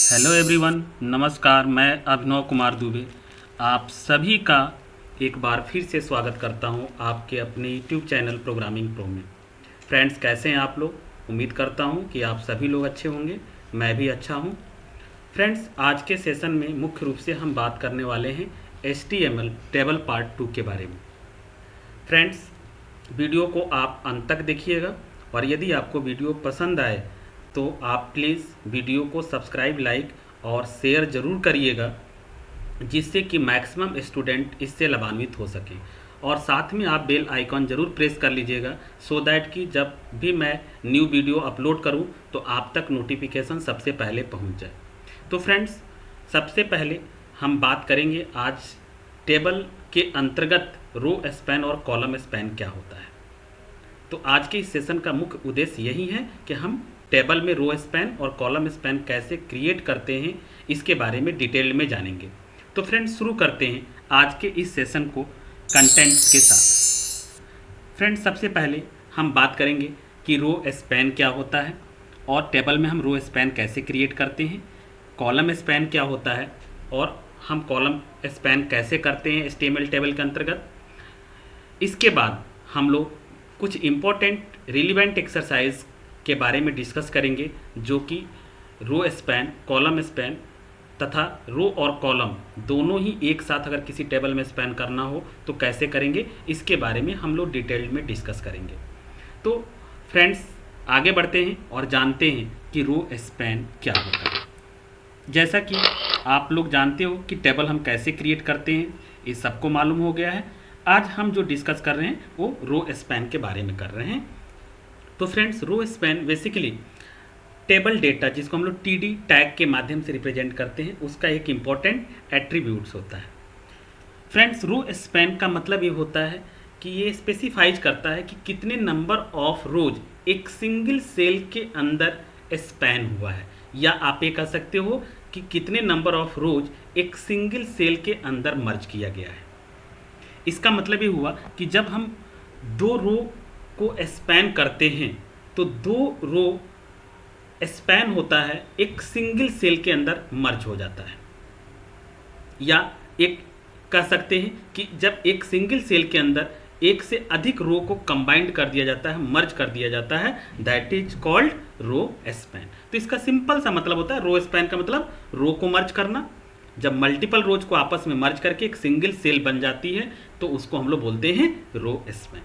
Hello everyone, नमस्कार। मैं अभिनव कुमार दुबे आप सभी का एक बार फिर से स्वागत करता हूं आपके अपने यूट्यूब चैनल प्रोग्रामिंग प्रो में। फ्रेंड्स, कैसे हैं आप लोग? उम्मीद करता हूं कि आप सभी लोग अच्छे होंगे। मैं भी अच्छा हूं। फ्रेंड्स, आज के सेशन में मुख्य रूप से हम बात करने वाले हैं HTML टेबल पार्ट 2 के बारे में। फ्रेंड्स, वीडियो को आप अंत तक देखिएगा और यदि आपको वीडियो पसंद आए तो आप प्लीज़ वीडियो को सब्सक्राइब, लाइक और शेयर ज़रूर करिएगा, जिससे कि मैक्सिमम स्टूडेंट इससे लाभान्वित हो सकें। और साथ में आप बेल आइकॉन ज़रूर प्रेस कर लीजिएगा, सो दैट कि जब भी मैं न्यू वीडियो अपलोड करूं तो आप तक नोटिफिकेशन सबसे पहले पहुंच जाए। तो फ्रेंड्स, सबसे पहले हम बात करेंगे आज टेबल के अंतर्गत रो स्पैन और कॉलम स्पैन क्या होता है। तो आज के इस सेशन का मुख्य उद्देश्य यही है कि हम टेबल में रो स्पैन और कॉलम स्पैन कैसे क्रिएट करते हैं, इसके बारे में डिटेल में जानेंगे। तो फ्रेंड्स, शुरू करते हैं आज के इस सेशन को कंटेंट्स के साथ। फ्रेंड्स, सबसे पहले हम बात करेंगे कि रो स्पैन क्या होता है और टेबल में हम रो स्पैन कैसे क्रिएट करते हैं, कॉलम स्पैन क्या होता है और हम कॉलम स्पैन कैसे करते हैं HTML टेबल के अंतर्गत। इसके बाद हम लोग कुछ इम्पोर्टेंट रिलीवेंट एक्सरसाइज के बारे में डिस्कस करेंगे, जो कि रो स्पैन, कॉलम स्पैन तथा रो और कॉलम दोनों ही एक साथ अगर किसी टेबल में स्पैन करना हो तो कैसे करेंगे, इसके बारे में हम लोग डिटेल में डिस्कस करेंगे। तो फ्रेंड्स, आगे बढ़ते हैं और जानते हैं कि रो स्पैन क्या होता है। जैसा कि आप लोग जानते हो कि टेबल हम कैसे क्रिएट करते हैं, ये सबको मालूम हो गया है। आज हम जो डिस्कस कर रहे हैं वो रो स्पैन के बारे में कर रहे हैं। तो friends, row span basically table data, जिसको हम लोग TD टैग के माध्यम से रिप्रेजेंट करते हैं, उसका एक इम्पॉर्टेंट एट्रीब्यूट्स होता है। फ्रेंड्स, रो स्पैन का मतलब ये होता है कि ये स्पेसिफाइज करता है कि कितने नंबर ऑफ रोज एक सिंगल सेल के अंदर स्पैन हुआ है, या आप ये कह सकते हो कि कितने नंबर ऑफ रोज एक सिंगल सेल के अंदर मर्ज किया गया है। इसका मतलब ये हुआ कि जब हम दो रो को स्पैन करते हैं तो दो रो स्पैन होता है एक सिंगल सेल के अंदर मर्ज हो जाता है, या एक कह सकते हैं कि जब एक सिंगल सेल के अंदर एक से अधिक रो को कंबाइंड कर दिया जाता है, मर्ज कर दिया जाता है, that is called row span. तो इसका सिंपल सा मतलब होता है, रो स्पैन का मतलब रो को मर्ज करना। जब मल्टीपल रोज को आपस में मर्ज करके एक सिंगल सेल बन जाती है तो उसको हम लोग बोलते हैं रो स्पैन।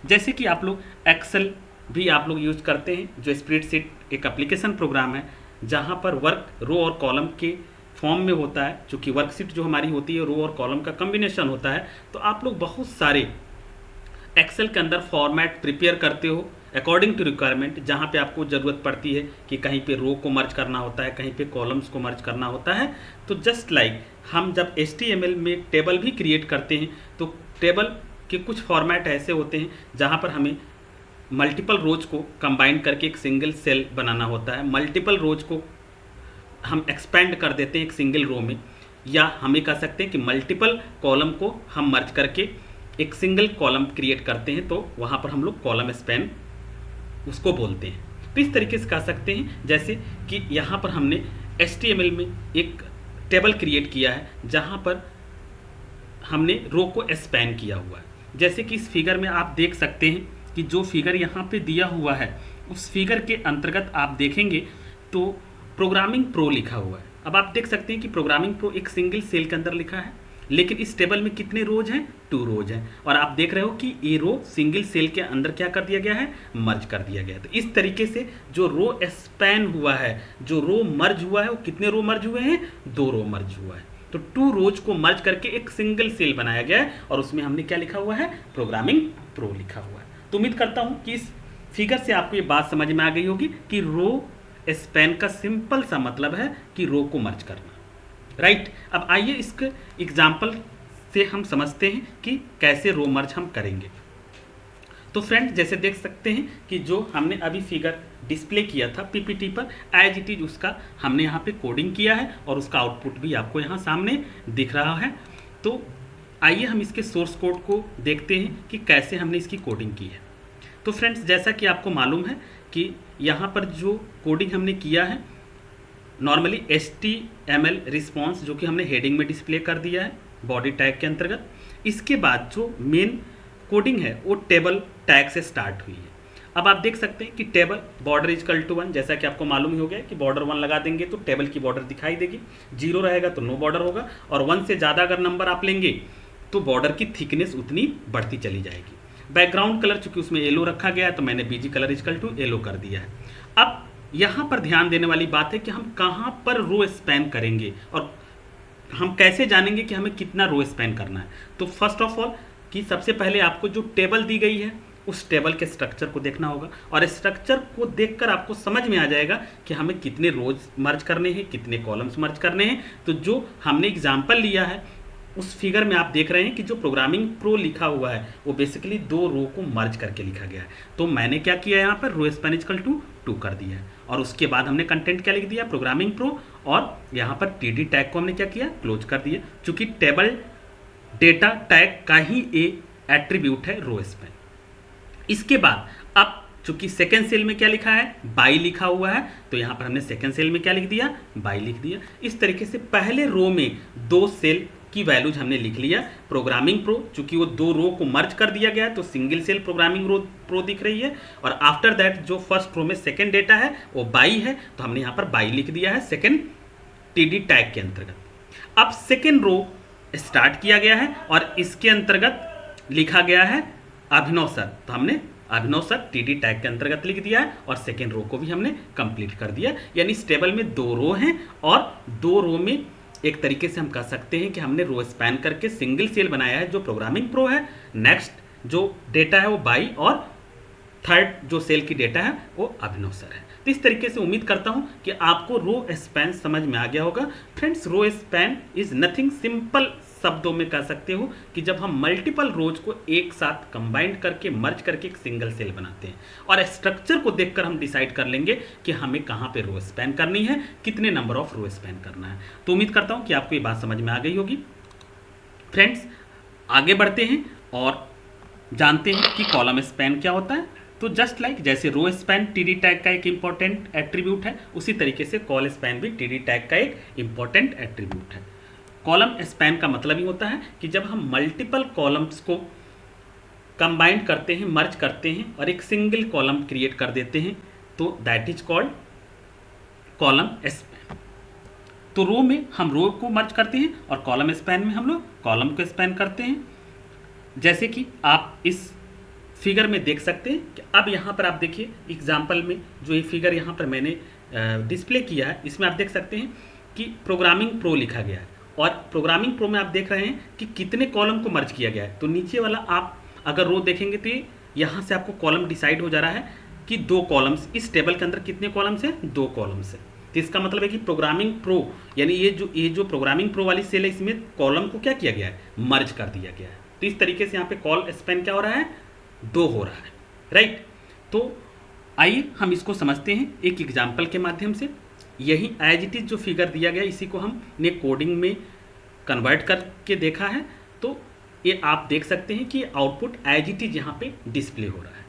जैसे कि आप लोग एक्सेल भी आप लोग यूज करते हैं, जो स्प्रेडशीट एक एप्लीकेशन प्रोग्राम है जहां पर वर्क रो और कॉलम के फॉर्म में होता है। चूँकि वर्कशीट जो हमारी होती है रो और कॉलम का कम्बिनेशन होता है, तो आप लोग बहुत सारे एक्सेल के अंदर फॉर्मेट प्रिपेयर करते हो अकॉर्डिंग टू रिक्वायरमेंट, जहाँ पे आपको ज़रूरत पड़ती है कि कहीं पे रो को मर्ज करना होता है, कहीं पे कॉलम्स को मर्ज करना होता है। तो जस्ट लाइक हम जब HTML में टेबल भी क्रिएट करते हैं तो टेबल के कुछ फॉर्मेट ऐसे होते हैं जहाँ पर हमें मल्टीपल रोज को कंबाइन करके एक सिंगल सेल बनाना होता है, मल्टीपल रोज को हम एक्सपेंड कर देते हैं एक सिंगल रो में, या हम ये कह सकते हैं कि मल्टीपल कॉलम को हम मर्ज करके एक सिंगल कॉलम क्रिएट करते हैं, तो वहाँ पर हम लोग कॉलम स्पैन उसको बोलते हैं। तो इस तरीके से कह सकते हैं जैसे कि यहाँ पर हमने HTML में एक टेबल क्रिएट किया है जहाँ पर हमने रो को स्पैन किया हुआ है। जैसे कि इस फिगर में आप देख सकते हैं कि जो फिगर यहाँ पे दिया हुआ है उस फिगर के अंतर्गत आप देखेंगे तो प्रोग्रामिंग प्रो लिखा हुआ है। अब आप देख सकते हैं कि प्रोग्रामिंग प्रो एक सिंगल सेल के अंदर लिखा है, लेकिन इस टेबल में कितने रोज हैं? 2 रोज हैं। और आप देख रहे हो कि ये रो सिंगल सेल के अंदर क्या कर दिया गया है? मर्ज कर दिया गया है। तो इस तरीके से जो रो स्पैन हुआ है, जो रो मर्ज हुआ है, वो कितने रो मर्ज हुए हैं? 2 रो मर्ज हुआ है। तो 2 रोज को मर्ज करके एक सिंगल सेल बनाया गया है और उसमें हमने क्या लिखा हुआ है? प्रोग्रामिंग प्रो लिखा हुआ है। तो उम्मीद करता हूँ कि इस फिगर से आपको ये बात समझ में आ गई होगी कि रो स्पैन का सिंपल सा मतलब है कि रो को मर्ज करना, राइट। अब आइए इसके एग्जाम्पल से हम समझते हैं कि कैसे रो मर्ज हम करेंगे। तो फ्रेंड्स, जैसे देख सकते हैं कि जो हमने अभी फिगर डिस्प्ले किया था PPT पर, एज इट इज उसका हमने यहाँ पे कोडिंग किया है और उसका आउटपुट भी आपको यहाँ सामने दिख रहा है। तो आइए हम इसके सोर्स कोड को देखते हैं कि कैसे हमने इसकी कोडिंग की है। तो फ्रेंड्स, जैसा कि आपको मालूम है कि यहाँ पर जो कोडिंग हमने किया है नॉर्मली HTML रिस्पॉन्स जो कि हमने हेडिंग में डिस्प्ले कर दिया है बॉडी टैग के अंतर्गत। इसके बाद जो मेन कोडिंग है वो टेबल टैग से स्टार्ट हुई है। अब आप देख सकते हैं कि टेबल बॉर्डर इजकल टू 1, जैसा कि आपको मालूम ही हो गया कि बॉर्डर 1 लगा देंगे तो टेबल की बॉर्डर दिखाई देगी, 0 रहेगा तो नो बॉर्डर होगा, और 1 से ज़्यादा अगर नंबर आप लेंगे तो बॉर्डर की थिकनेस उतनी बढ़ती चली जाएगी। बैकग्राउंड कलर चूंकि उसमें येलो रखा गया है तो मैंने BG colour is equal to yellow कर दिया है। अब यहाँ पर ध्यान देने वाली बात है कि हम कहाँ पर रो स्पैन करेंगे और हम कैसे जानेंगे कि हमें कितना रो स्पैन करना है। तो फर्स्ट ऑफ ऑल कि सबसे पहले आपको जो टेबल दी गई है उस टेबल के स्ट्रक्चर को देखना होगा, और स्ट्रक्चर को देखकर आपको समझ में आ जाएगा कि हमें कितने रोज मर्ज करने हैं, कितने कॉलम्स मर्ज करने हैं। तो जो हमने एग्जाम्पल लिया है उस फिगर में आप देख रहे हैं कि जो प्रोग्रामिंग प्रो लिखा हुआ है वो बेसिकली 2 रो को मर्ज करके लिखा गया है। तो मैंने क्या किया यहाँ पर रो स्पैन इक्वल टू 2 कर दिया है, और उसके बाद हमने कंटेंट क्या लिख दिया प्रोग्रामिंग प्रो, और यहाँ पर TD टैग को हमने क्या किया क्लोज कर दिया, चूंकि टेबल डेटा टैग का ही एट्रीब्यूट है रो स्पैन। इसके बाद अब चूंकि सेकेंड सेल में क्या लिखा है बाई लिखा हुआ है, तो यहाँ पर हमने सेकेंड सेल में क्या लिख दिया बाई लिख दिया। इस तरीके से पहले रो में 2 सेल की वैल्यूज हमने लिख लिया। प्रोग्रामिंग प्रो चूंकि वो 2 रो को मर्ज कर दिया गया है तो सिंगल सेल प्रोग्रामिंग प्रो दिख रही है, और आफ्टर दैट जो फर्स्ट रो में सेकेंड डेटा है वो बाई है तो हमने यहाँ पर बाई लिख दिया है सेकेंड TD टैग के अंतर्गत। अब सेकेंड रो स्टार्ट किया गया है और इसके अंतर्गत लिखा गया है अभिनव सर, तो हमने अभिनव सर TD टैग के अंतर्गत लिख दिया है, और सेकेंड रो को भी हमने कंप्लीट कर दिया। यानी इस टेबल में 2 रो हैं और 2 रो में एक तरीके से हम कह सकते हैं कि हमने रो स्पैन करके सिंगल सेल बनाया है जो प्रोग्रामिंग प्रो है। नेक्स्ट जो डेटा है वो बाई, और थर्ड जो सेल की डेटा है वो अभिनव सर है। तो इस तरीके से उम्मीद करता हूं कि आपको रो स्पैन समझ में आ गया होगा। Friends, row span is nothing, simple शब्दों में कह सकते हो कि जब हम मल्टीपल रोज को एक साथ कंबाइन करके मर्ज करके एक सिंगल सेल बनाते हैं, और स्ट्रक्चर को देखकर हम डिसाइड कर लेंगे कि हमें कहाँ पे रो स्पैन करनी है, कितने नंबर ऑफ रो स्पैन करना है। तो उम्मीद करता हूँ कि आपको ये बात समझ में आ गई होगी। फ्रेंड्स, आगे बढ़ते हैं और जानते हैं कि कॉलम स्पैन क्या होता है। तो जस्ट लाइक जैसे रो स्पैन TD टैग का एक इंपॉर्टेंट एट्रीब्यूट है, उसी तरीके से कॉल स्पैन भी TD टैग का एक इंपॉर्टेंट एट्रीब्यूट है। कॉलम स्पैन का मतलब ही होता है कि जब हम मल्टीपल कॉलम्स को कंबाइन करते हैं, मर्ज करते हैं और एक सिंगल कॉलम क्रिएट कर देते हैं, तो that is called column span. तो रो में हम रो को मर्ज करते हैं और कॉलम स्पैन में हम लोग कॉलम को स्पैन करते हैं। जैसे कि आप इस फिगर में देख सकते हैं कि अब यहाँ पर आप देखिए एग्जाम्पल में जो ये फिगर यहाँ पर मैंने डिस्प्ले किया है, इसमें आप देख सकते हैं कि प्रोग्रामिंग प्रो लिखा गया है, और प्रोग्रामिंग प्रो में आप देख रहे हैं कि कितने कॉलम को मर्ज किया गया है। तो नीचे वाला आप अगर रो देखेंगे तो यहाँ से आपको कॉलम डिसाइड हो जा रहा है कि 2 कॉलम्स, इस टेबल के अंदर कितने कॉलम्स हैं 2 कॉलम्स हैं। तो इसका मतलब है कि प्रोग्रामिंग प्रो यानी ये जो प्रोग्रामिंग प्रो वाली सेल है इसमें कॉलम को क्या किया गया है मर्ज कर दिया गया है। तो इस तरीके से यहाँ पे कॉल स्पैन क्या हो रहा है 2 हो रहा है, राइट। तो आइए हम इसको समझते हैं एक एग्जाम्पल के माध्यम से। यही एज इट इज जो फिगर दिया गया इसी को हमने कोडिंग में कन्वर्ट करके देखा है। तो ये आप देख सकते हैं कि आउटपुट एज इट इज यहाँ पे डिस्प्ले हो रहा है।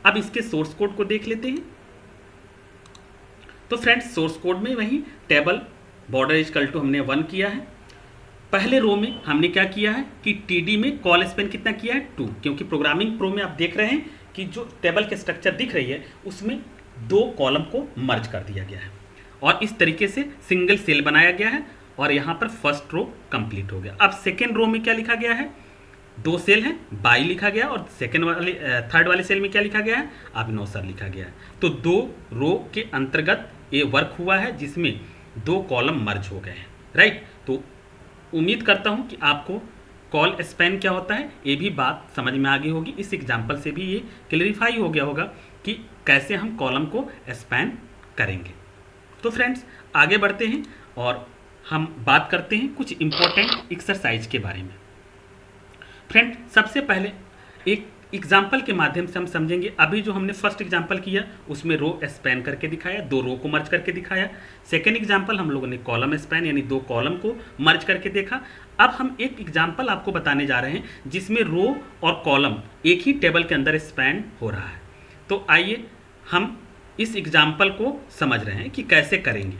अब इसके सोर्स कोड को देख लेते हैं। तो फ्रेंड्स, सोर्स कोड में वही टेबल बॉर्डर इक्वल टू हमने 1 किया है। पहले रो में हमने क्या किया है कि TD में कॉल स्पैन कितना किया है 2, क्योंकि प्रोग्रामिंग प्रो में आप देख रहे हैं कि जो टेबल के स्ट्रक्चर दिख रही है उसमें 2 कॉलम को मर्ज कर दिया गया है और इस तरीके से सिंगल सेल बनाया गया है, और यहाँ पर फर्स्ट रो कंप्लीट हो गया। अब सेकेंड रो में क्या लिखा गया है 2 सेल है, बाई लिखा गया, और थर्ड वाले सेल में क्या लिखा गया है अभिनव सर लिखा गया है। तो 2 रो के अंतर्गत ये वर्क हुआ है जिसमें 2 कॉलम मर्ज हो गए हैं, राइट। तो उम्मीद करता हूं कि आपको कॉल स्पैन क्या होता है ये भी बात समझ में आ गई होगी। इस एग्जाम्पल से भी ये क्लैरिफाई हो गया होगा कि कैसे हम कॉलम को स्पैन करेंगे। तो फ्रेंड्स, आगे बढ़ते हैं और हम बात करते हैं कुछ इंपॉर्टेंट एक्सरसाइज के बारे में। फ्रेंड, सबसे पहले एक एग्जाम्पल के माध्यम से हम समझेंगे। अभी जो हमने फर्स्ट एग्जाम्पल किया उसमें रो स्पैन करके दिखाया, 2 रो को मर्ज करके दिखाया। सेकेंड एग्जाम्पल हम लोगों ने कॉलम स्पैन यानी 2 कॉलम को मर्ज करके देखा। अब हम एक एग्जाम्पल आपको बताने जा रहे हैं जिसमें रो और कॉलम एक ही टेबल के अंदर स्पैन हो रहा है। तो आइए हम इस एग्जाम्पल को समझ रहे हैं कि कैसे करेंगे।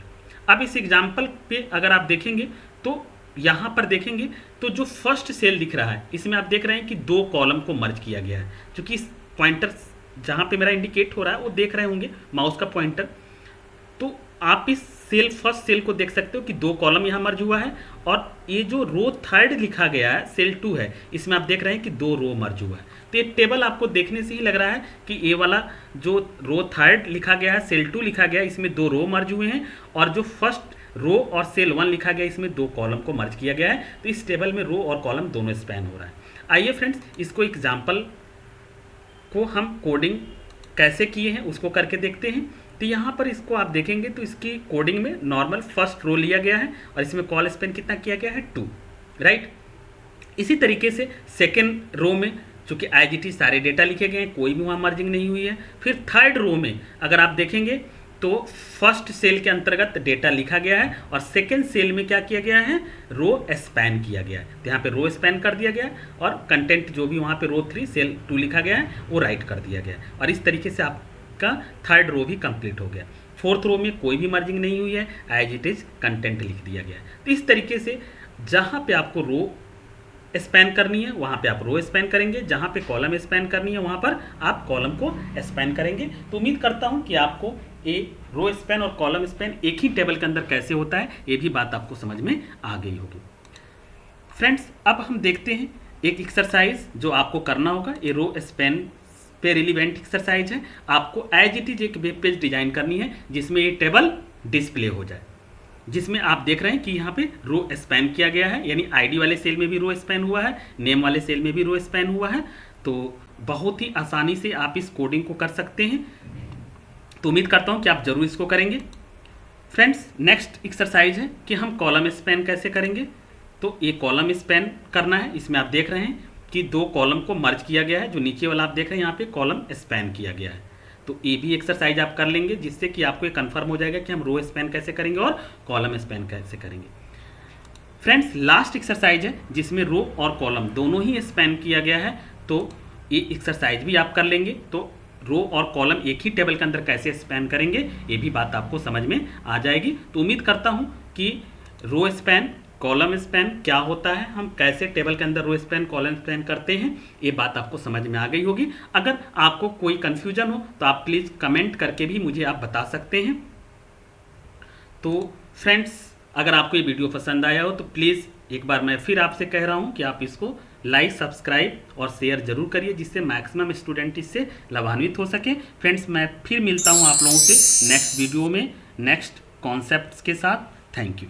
अब इस एग्जाम्पल पे अगर आप देखेंगे तो यहाँ पर देखेंगे तो जो फर्स्ट सेल दिख रहा है इसमें आप देख रहे हैं कि 2 कॉलम को मर्ज किया गया है। क्योंकि इस पॉइंटर जहाँ पे मेरा इंडिकेट हो रहा है वो देख रहे होंगे माउस का पॉइंटर, तो आप इस फर्स्ट सेल को देख सकते हो कि 2 कॉलम यहाँ मर्ज हुआ है, और ये जो रो थर्ड लिखा गया है सेल 2 है, इसमें आप देख रहे हैं कि 2 रो मर्ज हुआ है। तो ये टेबल आपको देखने से ही लग रहा है कि ये वाला जो रो थर्ड लिखा गया है सेल 2 लिखा गया है इसमें 2 रो मर्ज हुए हैं, और जो फर्स्ट रो और सेल 1 लिखा गया इसमें 2 कॉलम को मर्ज किया गया है। तो इस टेबल में रो और कॉलम दोनों स्पैन हो रहा है। आइए फ्रेंड्स, इसको एग्जाम्पल को हम कोडिंग कैसे किए हैं उसको करके देखते हैं। तो यहाँ पर इसको आप देखेंगे तो इसकी कोडिंग में नॉर्मल फर्स्ट रो लिया गया है और इसमें कॉल स्पेन कितना किया गया है 2, राइट। इसी तरीके से सेकेंड रो में चूँकि IGT सारे डेटा लिखे गए हैं, कोई भी वहाँ मर्जिंग नहीं हुई है। फिर थर्ड रो में अगर आप देखेंगे तो फर्स्ट सेल के अंतर्गत डेटा लिखा गया है और सेकेंड सेल में क्या किया गया है, रो स्पैन किया गया है। तो यहाँ पे रो स्पैन कर दिया गया है और कंटेंट जो भी वहाँ पे रो 3 सेल 2 लिखा गया है वो राइट कर दिया गया है, और इस तरीके से आपका थर्ड रो भी कंप्लीट हो गया। फोर्थ रो में कोई भी मर्जिंग नहीं हुई है, IGT कंटेंट लिख दिया गया है। तो इस तरीके से जहाँ पे आपको रो स्पैन करनी है वहाँ पे आप रो स्पैन करेंगे, जहाँ पे कॉलम स्पैन करनी है वहाँ पर आप कॉलम को स्पैन करेंगे। तो उम्मीद करता हूँ कि आपको ये रो स्पैन और कॉलम स्पैन एक ही टेबल के अंदर कैसे होता है ये भी बात आपको समझ में आ गई होगी। फ्रेंड्स, अब हम देखते हैं एक एक्सरसाइज जो आपको करना होगा। ये रो स्पैन पे रिलेवेंट एक्सरसाइज है। आपको IGT एक वेब पेज डिजाइन करनी है जिसमें ये टेबल डिस्प्ले हो जाए, जिसमें आप देख रहे हैं कि यहाँ पे रो स्पैन किया गया है, यानी ID वाले सेल में भी रो स्पैन हुआ है, नेम वाले सेल में भी रो स्पैन हुआ है। तो बहुत ही आसानी से आप इस कोडिंग को कर सकते हैं। तो उम्मीद करता हूँ कि आप जरूर इसको करेंगे। फ्रेंड्स, नेक्स्ट एक्सरसाइज है कि हम कॉलम स्पैन कैसे करेंगे। तो ये कॉलम स्पैन करना है। इसमें आप देख रहे हैं कि 2 कॉलम को मर्ज किया गया है, जो नीचे वाला आप देख रहे हैं यहाँ पे कॉलम स्पैन किया गया है। तो ये भी एक्सरसाइज आप कर लेंगे जिससे कि आपको ये कंफर्म हो जाएगा कि हम रो स्पैन कैसे करेंगे और कॉलम स्पैन कैसे करेंगे। फ्रेंड्स, लास्ट एक्सरसाइज है जिसमें रो और कॉलम दोनों ही स्पैन किया गया है। तो ये एक्सरसाइज भी आप कर लेंगे। तो रो और कॉलम एक ही टेबल के अंदर कैसे स्पैन करेंगे ये भी बात आपको समझ में आ जाएगी। तो उम्मीद करता हूँ कि रो स्पैन कॉलम स्पैन क्या होता है, हम कैसे टेबल के अंदर रो स्पैन कॉलम स्पैन करते हैं, ये बात आपको समझ में आ गई होगी। अगर आपको कोई कन्फ्यूजन हो तो आप प्लीज़ कमेंट करके भी मुझे आप बता सकते हैं। तो फ्रेंड्स, अगर आपको ये वीडियो पसंद आया हो तो प्लीज़ एक बार मैं फिर आपसे कह रहा हूँ कि आप इसको लाइक, सब्सक्राइब और शेयर जरूर करिए, जिससे मैक्सिमम स्टूडेंट इससे लाभान्वित हो सके। फ्रेंड्स, मैं फिर मिलता हूँ आप लोगों से नेक्स्ट वीडियो में नेक्स्ट कॉन्सेप्ट्स के साथ। Thank you.